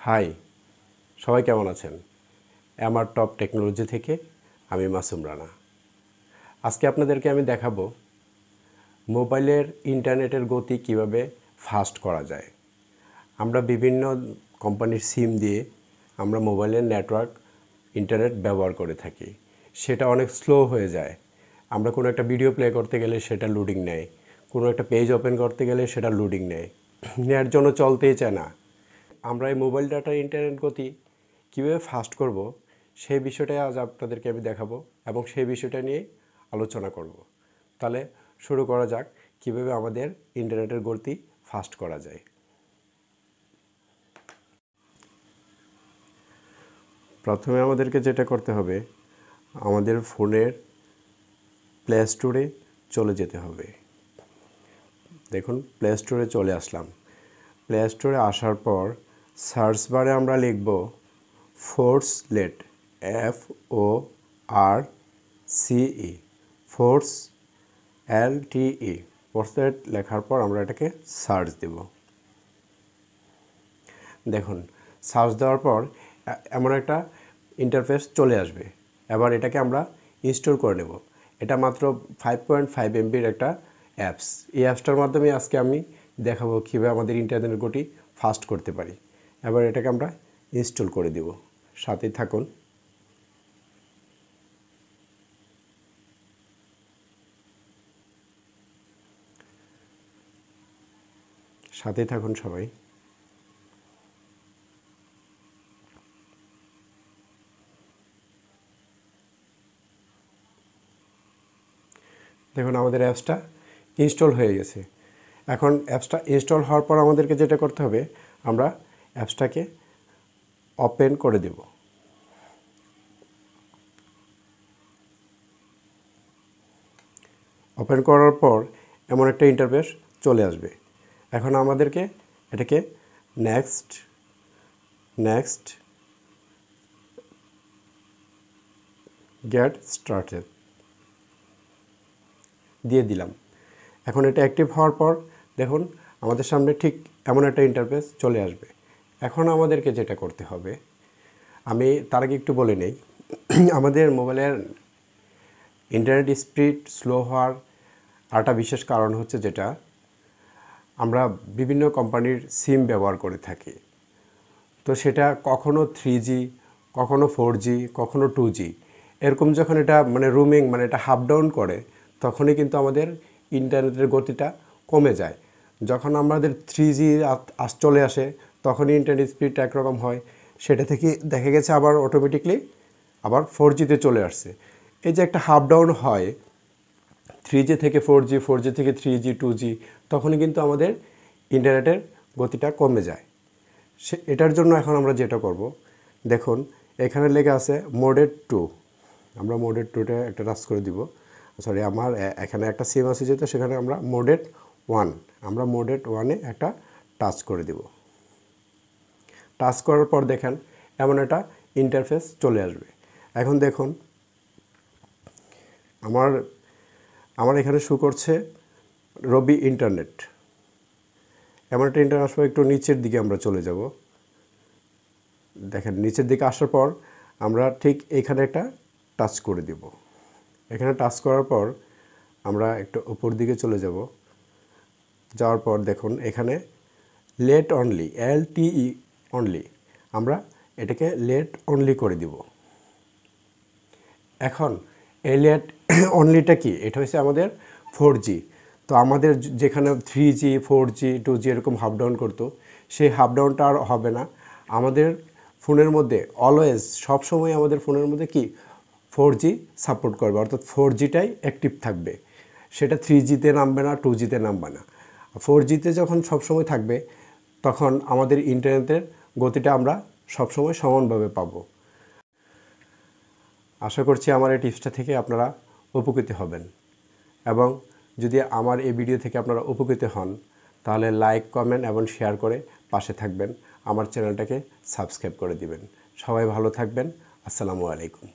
High, সবাই কেমন আছেন? আমার টপ টেকনোলজি থেকে আমি মাসুম রানা। আজকে আপনাদেরকে আমি দেখাবো মোবাইলের ইন্টারনেটের গতি কিভাবে ফাস্ট করা যায়। আমরা বিভিন্ন কোম্পানির সিম দিয়ে আমরা মোবাইলের নেটওয়ার্ক ইন্টারনেট ব্যবহার করে থাকি। সেটা অনেক স্লো হয়ে যায়। আমরা কোনো একটা ভিডিও প্লে করতে গেলে সেটা লোডিং নেয়, কোনো একটা পেজ ওপেন করতে গেলে সেটা লোডিং নেয়, নেওয়ার জন্য চলতেই চায় না। আমরা এই মোবাইল ডাটার ইন্টারনেট গতি কীভাবে ফাস্ট করব সেই বিষয়টাই আজ আপনাদেরকে আমি দেখাবো এবং সেই বিষয়টা নিয়ে আলোচনা করব। তাহলে শুরু করা যাক কীভাবে আমাদের ইন্টারনেটের গতি ফাস্ট করা যায়। প্রথমে আমাদেরকে যেটা করতে হবে, আমাদের ফোনের প্লে স্টোরে চলে যেতে হবে। দেখুন, প্লে স্টোরে চলে আসলাম। প্লে স্টোরে আসার পর সার্চ বারে আমরা লিখব ফোর্সলেট, FORCE, ফোর্স LTE। ফোর্সলেট লেখার পর আমরা এটাকে সার্চ দেব। দেখুন, সার্চ দেওয়ার পর এমন একটা ইন্টারফেস চলে আসবে। এবার এটাকে আমরা ইনস্টল করে নেব। এটা মাত্র 5.5 MBর একটা অ্যাপস। এই অ্যাপসটার মাধ্যমে আজকে আমি দেখাবো কীভাবে আমাদের ইন্টারনেটের গতি ফাস্ট করতে পারি। এবার এটাকে আমরা ইনস্টল করে দেব। সাথে থাকুন। সবাই। দেখুন, আমাদের অ্যাপসটা ইনস্টল হয়ে গেছে। এখন অ্যাপসটা ইনস্টল হওয়ার পর আমাদেরকে যেটা করতে হবে, আমরা অ্যাপসটাকে ওপেন করে দেব। ওপেন করার পর এমন একটা ইন্টারফেস চলে আসবে। এখন আমাদেরকে এটাকে নেক্সট গেট স্টার্টেড দিয়ে দিলাম। এখন এটা অ্যাক্টিভ হওয়ার পর দেখুন আমাদের সামনে ঠিক এমন একটা ইন্টারফেস চলে আসবে। এখন আমাদেরকে যেটা করতে হবে, আমি তার আগে একটু বলে নেই, আমাদের মোবাইলের ইন্টারনেট স্পিড স্লো হওয়ার আরেকটা বিশেষ কারণ হচ্ছে যেটা, আমরা বিভিন্ন কোম্পানির সিম ব্যবহার করে থাকি। তো সেটা কখনো 3G, কখনো 4G, কখনো 2G, এরকম যখন এটা রুমিং এটা হাফ ডাউন করে, তখনই কিন্তু আমাদের ইন্টারনেটের গতিটা কমে যায়। যখন আমাদের 3G চলে আসে তখনই ইন্টারনেট স্পিডটা একরকম হয়, সেটা থেকে দেখা গেছে আবার অটোমেটিকলি আবার 4Gতে চলে আসছে। এই যে একটা হাফ ডাউন হয় 3G থেকে 4G, 4G থেকে 3G, 2G, তখনই কিন্তু আমাদের ইন্টারনেটের গতিটা কমে যায়। এটার জন্য এখন আমরা যেটা করব, দেখুন এখানে লেখা আছে মোডেড 2। আমরা মোডেড 2টা একটা টাচ করে দিব। সরি, আমার এখানে একটা সিম আছে যেহেতু, সেখানে আমরা মোডেড 1, আমরা মোডেড 1-এ একটা টাচ করে দিব। টাচ করার পর দেখেন এমন একটা ইন্টারফেস চলে আসবে। এখন দেখুন আমার এখানে শো করছে রবি ইন্টারনেট। এমন একটা ইন্টারনেট আসবে। একটু নিচের দিকে আমরা চলে যাব। দেখেন, নিচের দিকে আসার পর আমরা ঠিক এখানে একটা টাচ করে দিব। এখানে টাচ করার পর আমরা একটু উপর দিকে চলে যাব। যাওয়ার পর দেখুন এখানে লেট অনলি, LTE অনলি, আমরা এটাকে লেট অনলি করে দিব। এখন এই লেট অনলিটা কি? এটা হচ্ছে আমাদের 4G। তো আমাদের যেখানে 3G, 4G, 2G এরকম হাফ ডাউন করতো, সেই হাফ ডাউনটা আর হবে না। আমাদের ফোনের মধ্যে অলওয়েজ, সবসময় আমাদের ফোনের মধ্যে কি 4G সাপোর্ট করবে, অর্থাৎ 4Gটাই অ্যাক্টিভ থাকবে। সেটা 3Gতে নামবে না, 2Gতে নামবে না। 4Gতে যখন সবসময় থাকবে, তখন আমাদের ইন্টারনেটের গতিটা আমরা সবসময় সমানভাবে পাবো। আশা করছি আমার এই টিপসটা থেকে আপনারা উপকৃত হবেন, এবং যদি আমার এই ভিডিও থেকে আপনারা উপকৃত হন তাহলে লাইক, কমেন্ট এবং শেয়ার করে পাশে থাকবেন। আমার চ্যানেলটাকে সাবস্ক্রাইব করে দিবেন। সবাই ভালো থাকবেন। আসসালামু আলাইকুম।